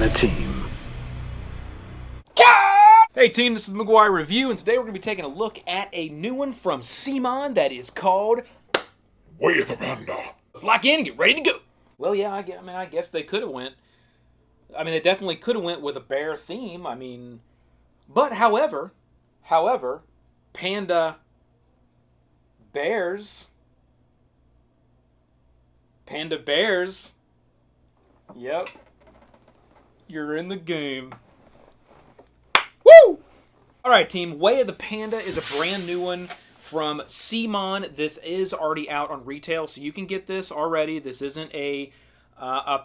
the team. Hey team, this is the McGuire Review, and today we're going to be taking a look at a new one from CMON that is called Way of the Panda. Let's lock in and get ready to go. Well, yeah, I guess they could have went. They definitely could have went with a bear theme. But however, panda bears. Yep. You're in the game. Woo! Alright team, Way of the Panda is a brand new one from CMON. This is already out on retail, so you can get this already. This isn't a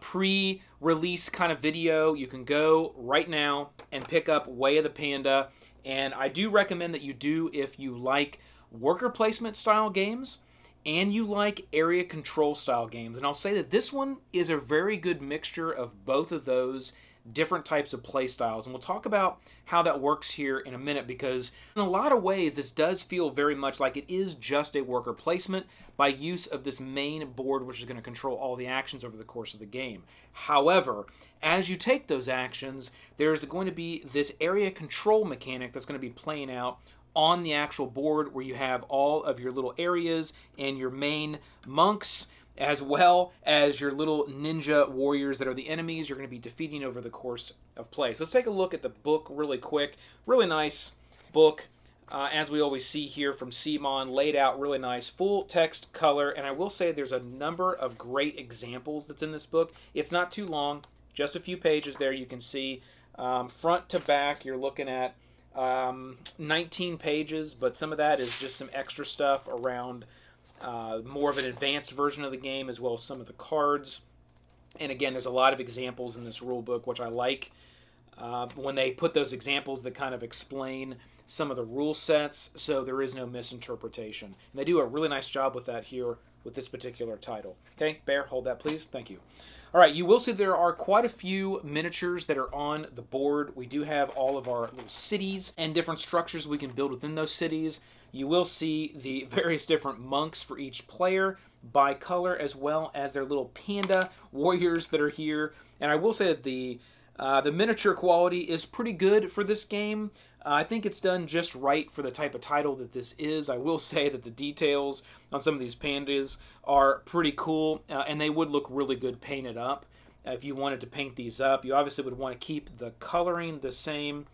pre-release kind of video. You can go right now and pick up Way of the Panda, and I do recommend that you do if you like worker placement style games and you like area control style games. And I'll say that this one is a very good mixture of both of those different types of play styles, and we'll talk about how that works here in a minute, because in a lot of ways this does feel very much like it is just a worker placement by use of this main board, which is going to control all the actions over the course of the game. However, as you take those actions, there's going to be this area control mechanic that's going to be playing out on the actual board, where you have all of your little areas and your main monks, as well as your little ninja warriors that are the enemies you're going to be defeating over the course of play. So let's take a look at the book really quick. Really nice book, as we always see here from CMON, laid out really nice, full text color, and I will say there's a number of great examples that's in this book. It's not too long, just a few pages there. You can see front to back you're looking at 19 pages, but some of that is just some extra stuff around more of an advanced version of the game, as well as some of the cards. And again, there's a lot of examples in this rule book, which I like when they put those examples that kind of explain some of the rule sets, so there is no misinterpretation. And they do a really nice job with that here with this particular title. Okay, Bear, hold that please. Thank you. All right, you will see there are quite a few miniatures that are on the board. We do have all of our little cities and different structures we can build within those cities. You will see the various different monks for each player by color, as well as their little panda warriors that are here. And I will say that the miniature quality is pretty good for this game. I think it's done just right for the type of title that this is. I will say that the details on some of these pandas are pretty cool, and they would look really good painted up. If you wanted to paint these up, you obviously would want to keep the coloring the same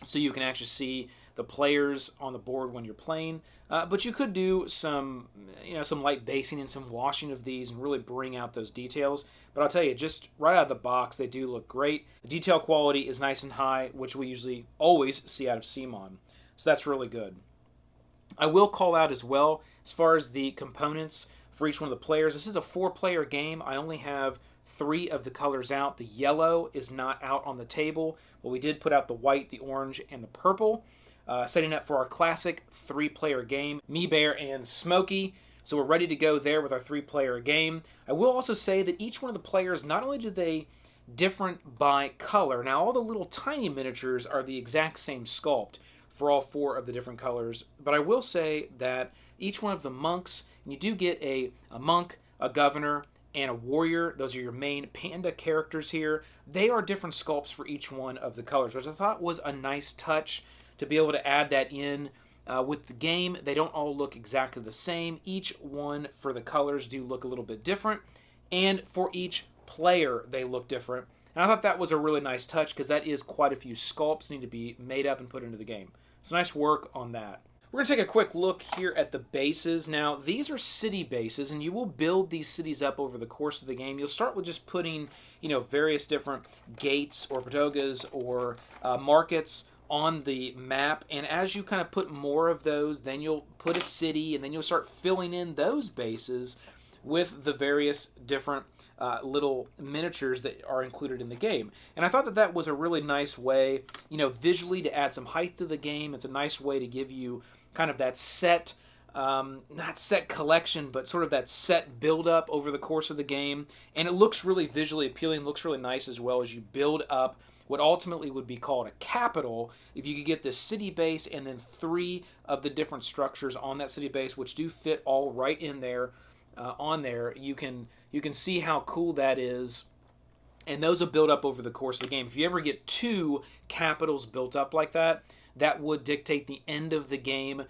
so you can actually see the players on the board when you're playing, but you could do some light basing and some washing of these and really bring out those details. But I'll tell you, just right out of the box, they do look great. The detail quality is nice and high, which we usually always see out of CMON, so that's really good. I will call out as well, as far as the components for each one of the players, this is a 4-player game. I only have 3 of the colors out. The yellow is not out on the table, but we did put out the white, the orange, and the purple. Setting up for our classic 3-player game, me, Bear, and Smokey. So we're ready to go there with our 3-player game. I will also say that each one of the players, not only do they different by color, now all the little tiny miniatures are the exact same sculpt for all 4 of the different colors, but I will say that each one of the monks, and you do get a monk, a governor, and a warrior. Those are your main panda characters here. They are different sculpts for each one of the colors, which I thought was a nice touch to be able to add that in with the game. They don't all look exactly the same. Each one for the colors do look a little bit different, and for each player they look different. And I thought that was a really nice touch, because that is quite a few sculpts need to be made up and put into the game. So nice work on that. We're going to take a quick look here at the bases. Now, these are city bases, and you will build these cities up over the course of the game. You'll start with just putting, various different gates or pagodas or markets on the map, and as you kind of put more of those, then you'll put a city, and then you'll start filling in those bases with the various different little miniatures that are included in the game. And I thought that that was a really nice way, visually to add some height to the game. It's a nice way to give you kind of that set, not set collection, but sort of that set build-up over the course of the game. And it looks really visually appealing, looks really nice as well as you build up what ultimately would be called a capital if you could get this city base and then 3 of the different structures on that city base, which do fit all right in there on there. You can see how cool that is And those will build up over the course of the game. If you ever get 2 capitals built up like that, that would dictate the end of the game.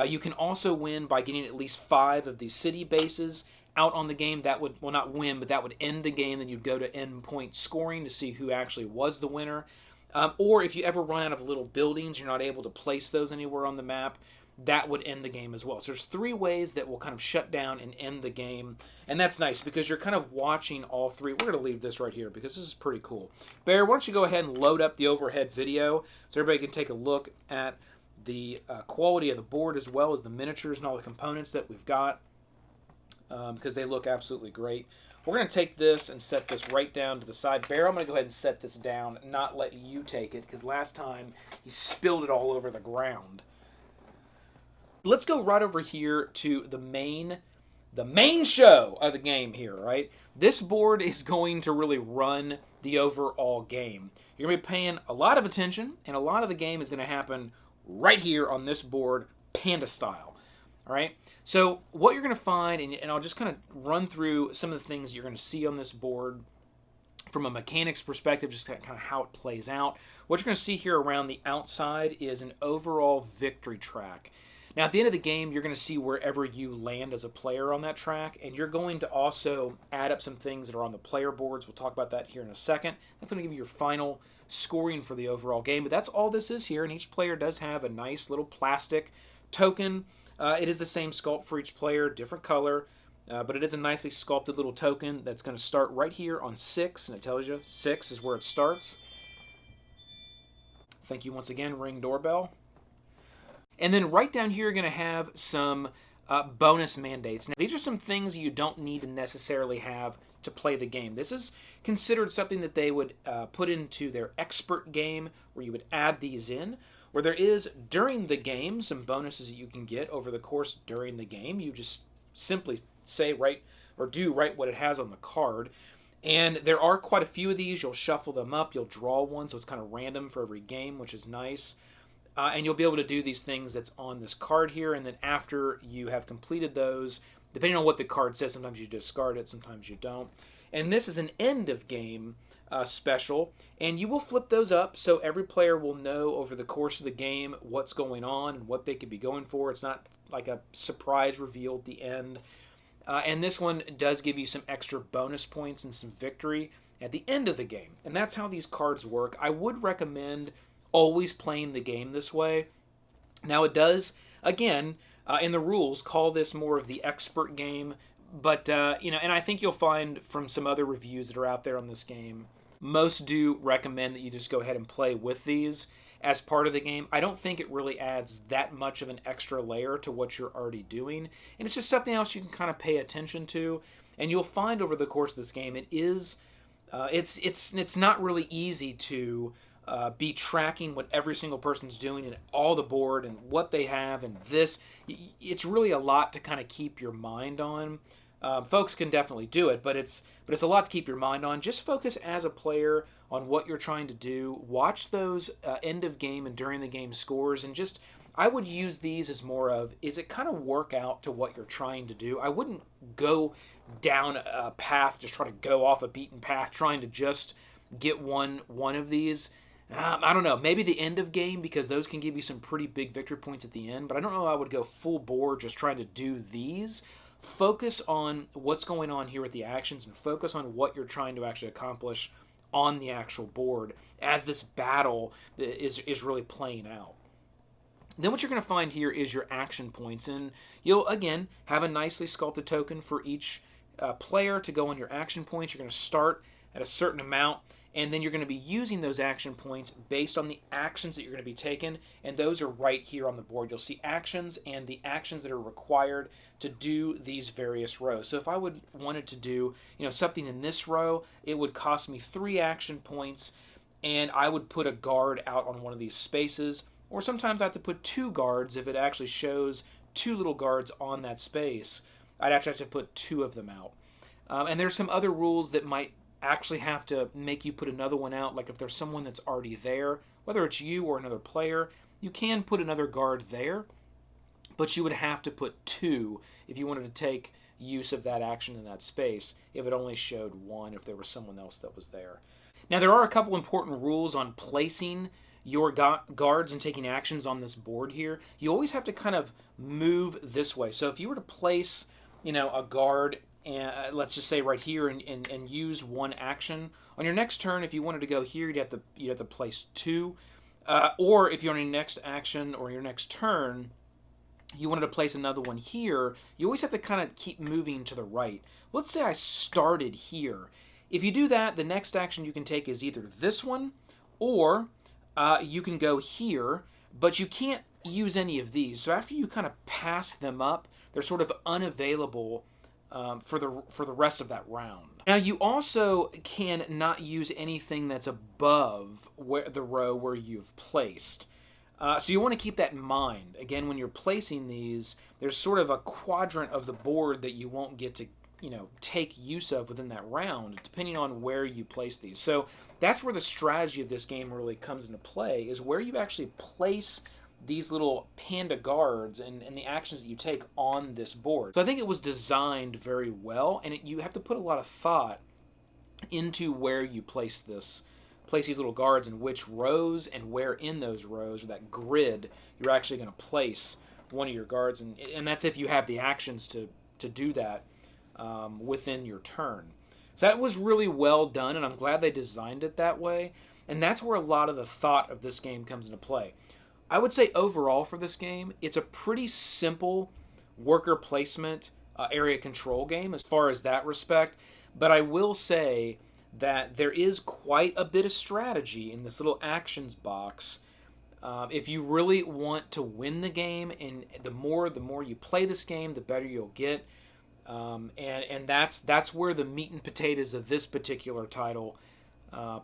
You can also win by getting at least 5 of these city bases out on the game. That would, well, not win, but that would end the game. Then you'd go to end point scoring to see who actually was the winner. Or if you ever run out of little buildings, you're not able to place those anywhere on the map, that would end the game as well. So there's 3 ways that will kind of shut down and end the game. And that's nice because you're kind of watching all 3. We're going to leave this right here because this is pretty cool. Bear, why don't you go ahead and load up the overhead video so everybody can take a look at the quality of the board as well as the miniatures and all the components that we've got, because they look absolutely great. We're going to take this and set this right down to the side. Bear, I'm going to go ahead and set this down and not let you take it because last time you spilled it all over the ground. Let's go right over here to the main show of the game here, right? This board is going to really run the overall game. You're going to be paying a lot of attention, and a lot of the game is going to happen right here on this board, Panda style. All right, so what you're going to find, and I'll just kind of run through some of the things you're going to see on this board from a mechanics perspective, just kind of how it plays out. What you're going to see here around the outside is an overall victory track. Now, at the end of the game, you're going to see wherever you land as a player on that track, and you're going to also add up some things that are on the player boards. We'll talk about that here in a second. That's going to give you your final scoring for the overall game, but that's all this is here, and each player does have a nice little plastic token. It is the same sculpt for each player, different color, but it is a nicely sculpted little token that's going to start right here on 6, and it tells you 6 is where it starts. Thank you once again, Ring Doorbell. And then right down here, you're going to have some bonus mandates. Now, these are some things you don't need to necessarily have to play the game. This is considered something that they would put into their expert game, where you would add these in. Where there is, during the game, some bonuses that you can get over the course during the game. You just simply say right or do right what it has on the card. And there are quite a few of these. You'll shuffle them up. You'll draw one, so it's kind of random for every game, which is nice. And you'll be able to do these things that's on this card here. And then after you have completed those, depending on what the card says, sometimes you discard it, sometimes you don't. And this is an end of game special, and you will flip those up so every player will know over the course of the game what's going on and what they could be going for. It's not like a surprise reveal at the end. And this one does give you some extra bonus points and some victory at the end of the game. And that's how these cards work. I would recommend always playing the game this way. Now it does, again, in the rules, call this more of the expert game. But, and I think you'll find from some other reviews that are out there on this game, most do recommend that you just go ahead and play with these as part of the game. I don't think it really adds that much of an extra layer to what you're already doing. And it's just something else you can kind of pay attention to. And you'll find over the course of this game, it is, it's not really easy to be tracking what every single person's doing and all the board and what they have and this. It's really a lot to kind of keep your mind on. Folks can definitely do it, but it's a lot to keep your mind on. Just focus as a player on what you're trying to do. Watch those end of game and during the game scores, and just I would use these as more of, is it kind of work out to what you're trying to do? I wouldn't go down a path, just try to go off a beaten path, trying to just get one of these. I don't know, maybe the end of game, because those can give you some pretty big victory points at the end, but I don't know if I would go full bore just trying to do these. Focus on what's going on here with the actions and focus on what you're trying to actually accomplish on the actual board as this battle is really playing out. Then what you're going to find here is your action points, and you'll, again, have a nicely sculpted token for each player to go on your action points. You're going to start at a certain amount, and then you're going to be using those action points based on the actions that you're going to be taking, and those are right here on the board. You'll see actions and the actions that are required to do these various rows. So if I wanted to do something in this row, it would cost me 3 action points, and I would put a guard out on one of these spaces, or sometimes I have to put 2 guards if it actually shows 2 little guards on that space. I'd have to put 2 of them out. And there's some other rules that might actually have to make you put another one out, like if there's someone that's already there, whether it's you or another player, you can put another guard there, but you would have to put 2 if you wanted to take use of that action in that space if it only showed one, if there was someone else that was there. Now, there are a couple important rules on placing your guards and taking actions on this board here. You always have to kind of move this way. So if you were to place, a guard, let's just say right here, and use one action, on your next turn, if you wanted to go here, you'd have to place two. Or if you're on your next action or your next turn, you wanted to place another one here, you always have to kind of keep moving to the right. Let's say I started here. If you do that, the next action you can take is either this one, or you can go here, but you can't use any of these. So after you kind of pass them up, they're sort of unavailable for the rest of that round. Now, you also can not use anything that's above the row where you've placed. So you want to keep that in mind. Again, when you're placing these, there's sort of a quadrant of the board that you won't get to take use of within that round, depending on where you place these. So that's where the strategy of this game really comes into play, is where you actually place these little panda guards and the actions that you take on this board. So I think it was designed very well, and you have to put a lot of thought into where you place these little guards and which rows and where in those rows or that grid you're actually going to place one of your guards, and that's if you have the actions to do that within your turn. So that was really well done, and I'm glad they designed it that way, and that's where a lot of the thought of this game comes into play. I would say overall for this game, it's a pretty simple worker placement area control game as far as that respect, but I will say that there is quite a bit of strategy in this little actions box. If you really want to win the game, and the more you play this game, the better you'll get. And that's where the meat and potatoes of this particular title,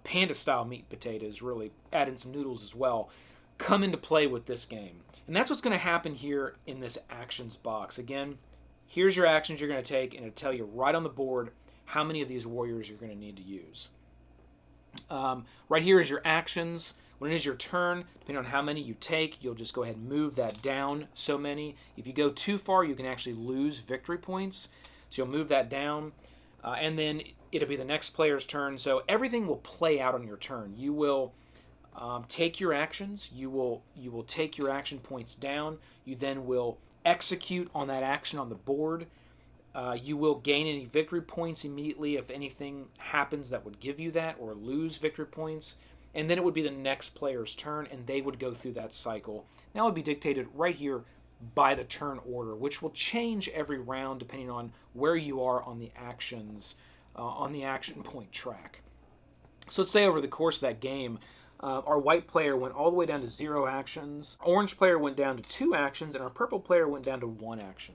Panda-style meat and potatoes, really add in some noodles as well, come into play with this game. And that's what's going to happen here in this actions box. Again, here's your actions you're going to take, and it'll tell you right on the board how many of these warriors you're going to need to use. Right here is your actions. When it is your turn, depending on how many you take, you'll just go ahead and move that down so many. If you go too far, you can actually lose victory points. So you'll move that down, and then it'll be the next player's turn. So everything will play out on your turn. You will take your actions. You will take your action points down. You then will execute on that action on the board. You will gain any victory points immediately if anything happens that would give you that, or lose victory points. And then it would be the next player's turn, and they would go through that cycle. That would be dictated right here by the turn order, which will change every round depending on where you are on the actions, on the action point track. So let's say over the course of that game, our white player went all the way down to 0 actions, our orange player went down to 2 actions, and our purple player went down to 1 action.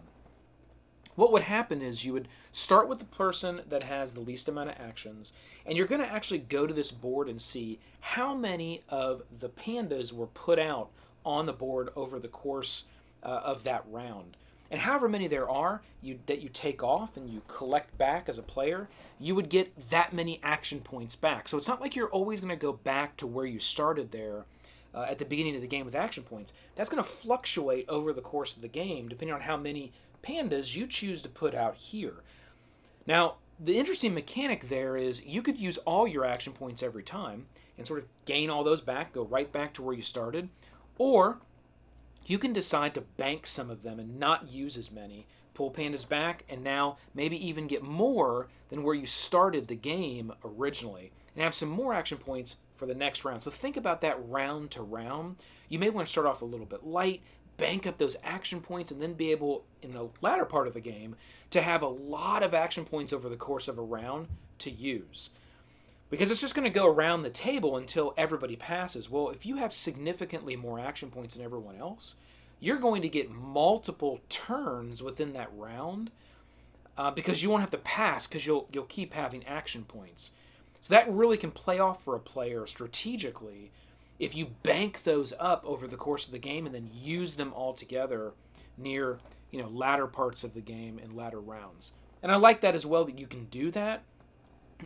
What would happen is you would start with the person that has the least amount of actions, and you're going to actually go to this board and see how many of the pandas were put out on the board over the course of that round. And however many there are that you take off and you collect back as a player, you would get that many action points back. So it's not like you're always going to go back to where you started there at the beginning of the game with action points. That's going to fluctuate over the course of the game depending on how many pandas you choose to put out here. Now, the interesting mechanic there is you could use all your action points every time and sort of gain all those back, go right back to where you started, or you can decide to bank some of them and not use as many, pull pandas back, and now maybe even get more than where you started the game originally, and have some more action points for the next round. So think about that round to round. You may want to start off a little bit light, bank up those action points, and then be able, in the latter part of the game, to have a lot of action points over the course of a round to use. Because it's just going to go around the table until everybody passes. Well, if you have significantly more action points than everyone else, you're going to get multiple turns within that round because you won't have to pass because you'll keep having action points. So that really can play off for a player strategically if you bank those up over the course of the game and then use them all together near latter parts of the game and latter rounds. And I like that as well, that you can do that.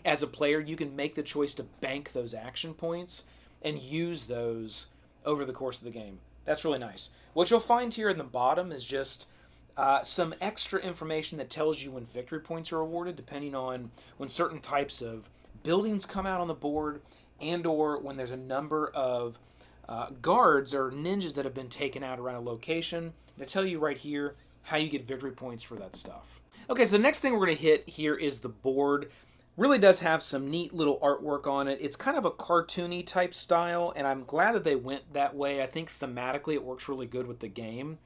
As a player, you can make the choice to bank those action points and use those over the course of the game. That's really nice. What you'll find here in the bottom is just some extra information that tells you when victory points are awarded, depending on when certain types of buildings come out on the board, and or when there's a number of guards or ninjas that have been taken out around a location. They tell you right here how you get victory points for that stuff. Okay, so the next thing we're going to hit here is the board. Really does have some neat little artwork on it. It's kind of a cartoony type style, and I'm glad that they went that way. I think thematically it works really good with the game,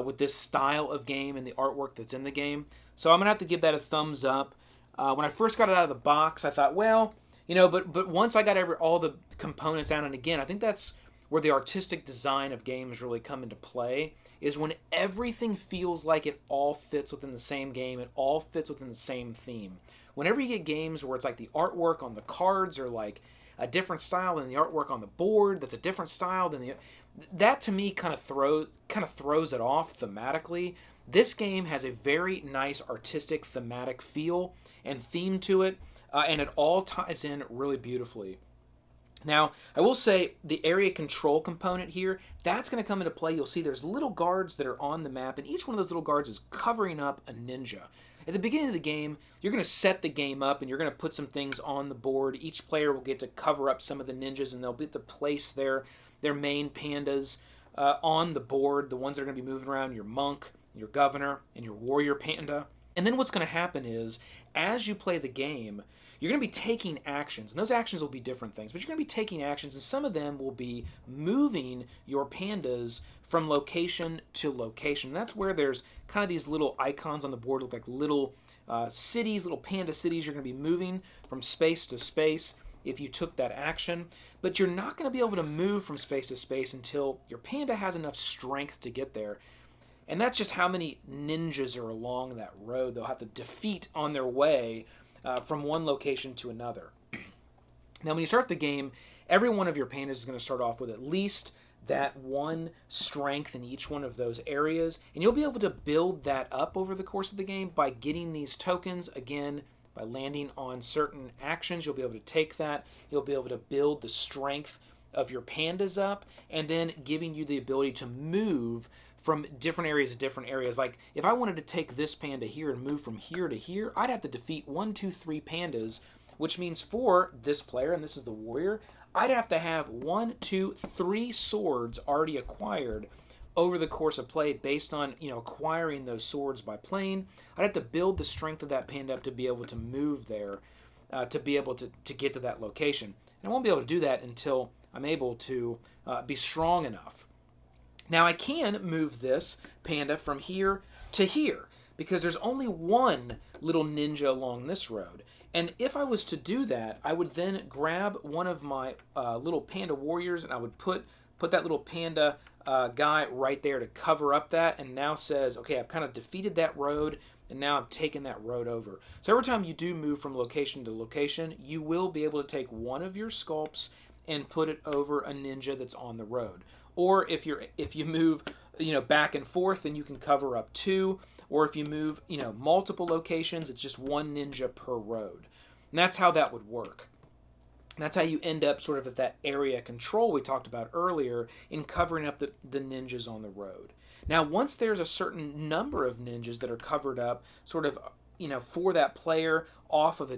with this style of game and the artwork that's in the game. So I'm going to have to give that a thumbs up. When I first got it out of the box, I thought, well, but once I got all the components out, and again, I think that's where the artistic design of games really come into play, is when everything feels like it all fits within the same game, it all fits within the same theme. Whenever you get games where it's like the artwork on the cards are like a different style than the artwork on the board, that's a different style than that to me kind of throws it off thematically. This game has a very nice artistic thematic feel and theme to it, and it all ties in really beautifully. Now, I will say the area control component here, that's going to come into play. You'll see there's little guards that are on the map, and each one of those little guards is covering up a ninja. At the beginning of the game, you're going to set the game up, and you're going to put some things on the board. Each player will get to cover up some of the ninjas, and they'll get to place their main pandas on the board, the ones that are going to be moving around, your monk, your governor, and your warrior panda. And then what's going to happen is, as you play the game, you're going to be taking actions, and those actions will be different things, but you're going to be taking actions, and some of them will be moving your pandas from location to location. And that's where there's kind of these little icons on the board, look like little cities, little panda cities. You're going to be moving from space to space if you took that action, but you're not going to be able to move from space to space until your panda has enough strength to get there. And that's just how many ninjas are along that road they'll have to defeat on their way from one location to another. Now, when you start the game, every one of your pandas is going to start off with at least that one strength in each one of those areas, and you'll be able to build that up over the course of the game by getting these tokens. Again, by landing on certain actions, you'll be able to take that. You'll be able to build the strength of your pandas up, and then giving you the ability to move from different areas to different areas. Like, if I wanted to take this panda here and move from here to here, I'd have to defeat 1, 2, 3 pandas, which means for this player, and this is the warrior, I'd have to have 1, 2, 3 swords already acquired over the course of play based on, acquiring those swords by playing. I'd have to build the strength of that panda up to be able to move there, to be able to get to that location. And I won't be able to do that until I'm able to be strong enough. Now, I can move this panda from here to here because there's only one little ninja along this road. And if I was to do that, I would then grab one of my little panda warriors, and I would put that little panda guy right there to cover up that, and now says, okay, I've kind of defeated that road, and now I've taken that road over. So every time you do move from location to location, you will be able to take one of your sculpts and put it over a ninja that's on the road. Or if you move, back and forth, then you can cover up 2. Or if you move, multiple locations, it's just 1 ninja per road. And that's how that would work. And that's how you end up sort of at that area control we talked about earlier in covering up the ninjas on the road. Now, once there's a certain number of ninjas that are covered up, sort of, for that player off of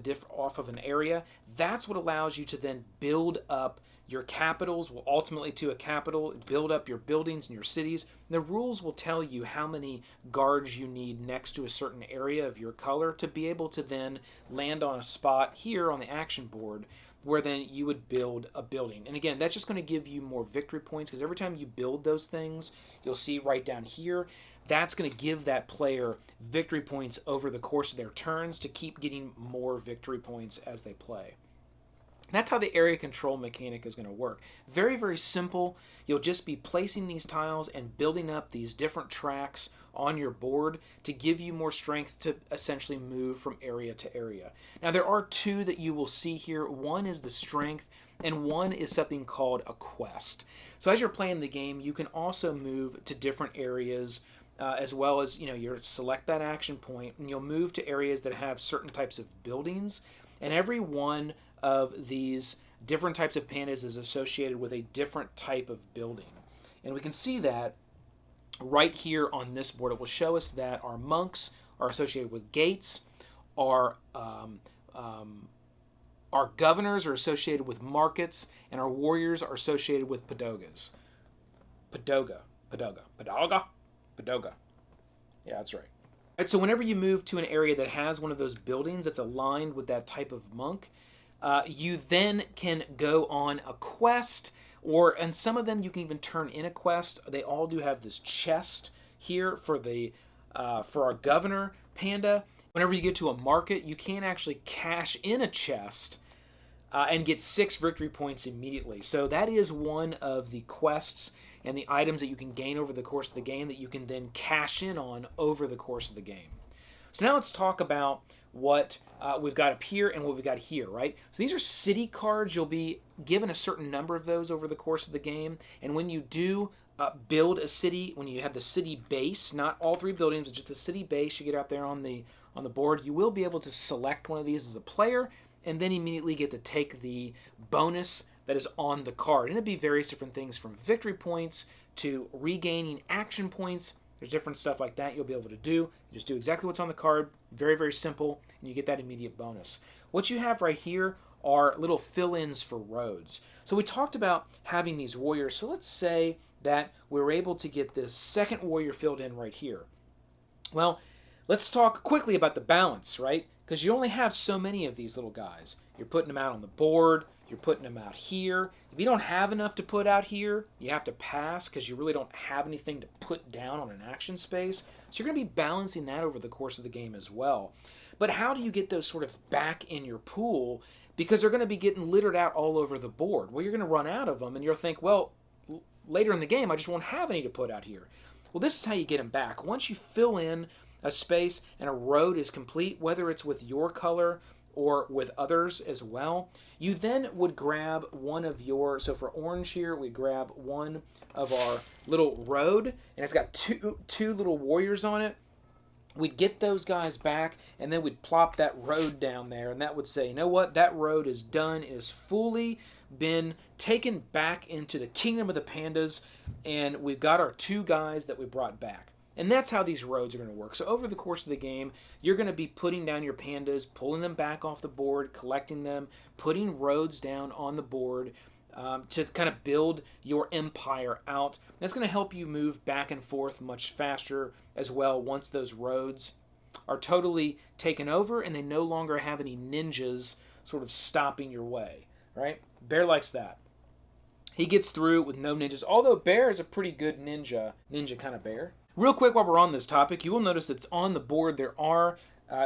an area, that's what allows you to then build up your capitals, will ultimately to a capital, build up your buildings and your cities. The rules will tell you how many guards you need next to a certain area of your color to be able to then land on a spot here on the action board where then you would build a building. And again, that's just going to give you more victory points because every time you build those things, you'll see right down here, that's going to give that player victory points over the course of their turns to keep getting more victory points as they play. That's how the area control mechanic is going to work. Very, very simple. You'll just be placing these tiles and building up these different tracks on your board to give you more strength to essentially move from area to area. Now, there are 2 that you will see here. One is the strength, and one is something called a quest. So as you're playing the game, you can also move to different areas, as well as, you select that action point, and you'll move to areas that have certain types of buildings, and every one of these different types of pandas is associated with a different type of building. And we can see that right here on this board, it will show us that our monks are associated with gates, our governors are associated with markets, and our warriors are associated with padogas. Padoga. Yeah, that's right. All right, so whenever you move to an area that has one of those buildings that's aligned with that type of monk, you then can go on a quest, and some of them you can even turn in a quest. They all do have this chest here for our governor panda. Whenever you get to a market, you can actually cash in a chest and get 6 victory points immediately. So that is one of the quests and the items that you can gain over the course of the game that you can then cash in on over the course of the game. So now let's talk about what we've got up here and what we've got here, right? So these are city cards. You'll be given a certain number of those over the course of the game. And when you do build a city, when you have the city base, not all 3 buildings, but just the city base you get out there on the board, you will be able to select one of these as a player and then immediately get to take the bonus that is on the card. And it'd be various different things from victory points to regaining action points. There's different stuff like that you'll be able to do. You just do exactly what's on the card. Very, very simple, and you get that immediate bonus. What you have right here are little fill-ins for roads. So we talked about having these warriors. So let's say that we were able to get this second warrior filled in right here. Well, let's talk quickly about the balance, right? Because you only have so many of these little guys. You're putting them out on the board. You're putting them out here. If you don't have enough to put out here, you have to pass because you really don't have anything to put down on an action space. So you're going to be balancing that over the course of the game as well. But how do you get those sort of back in your pool? Because they're going to be getting littered out all over the board. Well, you're going to run out of them, and you'll think, well, later in the game, I just won't have any to put out here. Well, this is how you get them back. Once you fill in a space and a road is complete, whether it's with your color or with others as well, you then would grab one of so for orange here, we grab one of our little road, and it's got two little warriors on it. We'd get those guys back, and then we'd plop that road down there, and that would say, you know what, that road is done. It has fully been taken back into the kingdom of the pandas, and we've got our 2 guys that we brought back. And that's how these roads are going to work. So over the course of the game, you're going to be putting down your pandas, pulling them back off the board, collecting them, putting roads down on the board to kind of build your empire out. That's going to help you move back and forth much faster as well once those roads are totally taken over and they no longer have any ninjas sort of stopping your way, right? Bear likes that. He gets through with no ninjas, although Bear is a pretty good ninja kind of bear. Real quick, while we're on this topic, you will notice that on the board there are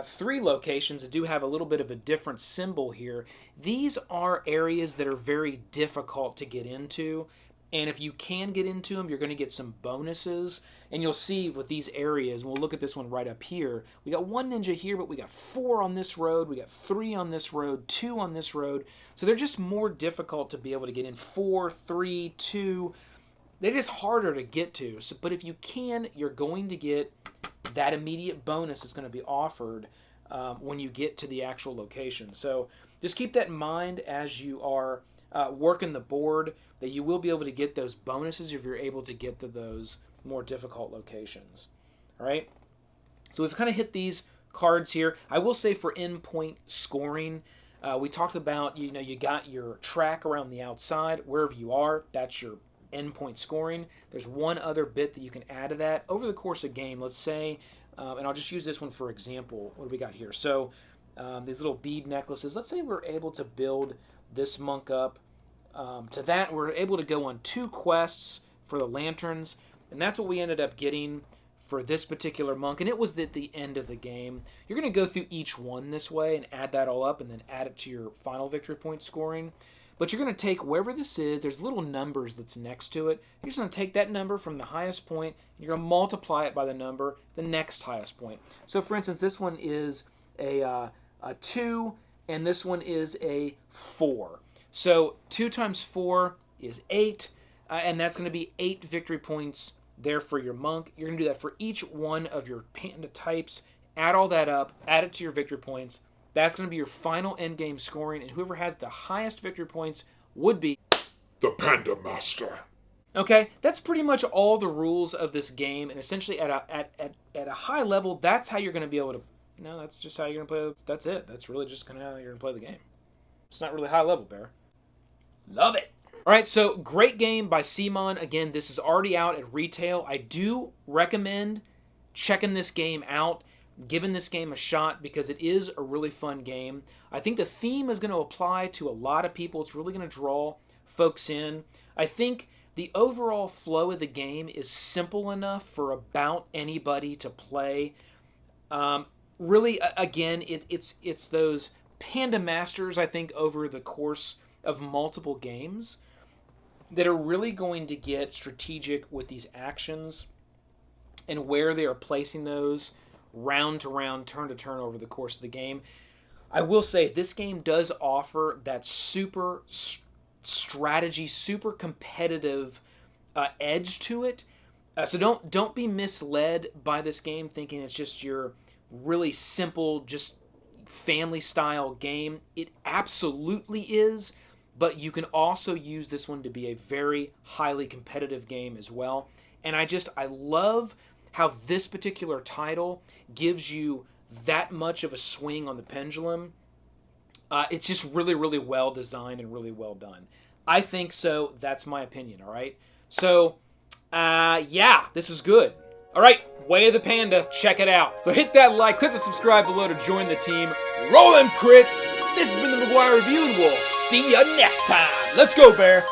3 locations that do have a little bit of a different symbol here. These are areas that are very difficult to get into, and if you can get into them, you're going to get some bonuses. And you'll see with these areas, and we'll look at this one right up here, we got 1 ninja here, but we got 4 on this road, we got 3 on this road, 2 on this road. So they're just more difficult to be able to get in. 4, 3, 2... they're just harder to get to. So, but if you can, you're going to get that immediate bonus that's going to be offered when you get to the actual location. So just keep that in mind as you are working the board, that you will be able to get those bonuses if you're able to get to those more difficult locations. All right? So we've kind of hit these cards here. I will say for endpoint scoring, we talked about, you got your track around the outside. Wherever you are, that's your endpoint scoring. There's one other bit that you can add to that over the course of game. Let's say, and I'll just use this one for example. What do we got here? So these little bead necklaces. Let's say we're able to build this monk up. To that, we're able to go on 2 quests for the lanterns, and that's what we ended up getting for this particular monk, and it was at the end of the game. You're going to go through each one this way and add that all up and then add it to your final victory point scoring. But you're going to take wherever this is, there's little numbers that's next to it. You're just going to take that number from the highest point, and you're going to multiply it by the number, the next highest point. So for instance, this one is a 2, and this one is a 4. So 2 times 4 is 8, and that's going to be 8 victory points there for your monk. You're going to do that for each one of your panda types. Add all that up, add it to your victory points. That's going to be your final endgame scoring, and whoever has the highest victory points would be the Panda Master. Okay, that's pretty much all the rules of this game, and essentially at a high level, that's how you're going to be able to. No, that's just how you're going to play. That's it. That's really just kind of how you're going to play the game. It's not really high level, Bear. Love it. All right, so great game by CMON. Again, this is already out at retail. I do recommend checking this game out, giving this game a shot, because it is a really fun game. I think the theme is going to apply to a lot of people. It's really going to draw folks in. I think the overall flow of the game is simple enough for about anybody to play. Really, again, it's those Panda Masters, I think, over the course of multiple games that are really going to get strategic with these actions and where they are placing those round to round, turn to turn over the course of the game. I will say this game does offer that super strategy, super competitive edge to it. So don't be misled by this game thinking it's just your really simple, just family style game. It absolutely is, but you can also use this one to be a very highly competitive game as well. And I love how this particular title gives you that much of a swing on the pendulum. It's just really, really well designed and really well done. I think so. That's my opinion, all right? So, yeah, this is good. All right, Way of the Panda, check it out. So hit that like, click the subscribe below to join the team. Roll them crits. This has been the McGuire Review, and we'll see you next time. Let's go, Bear.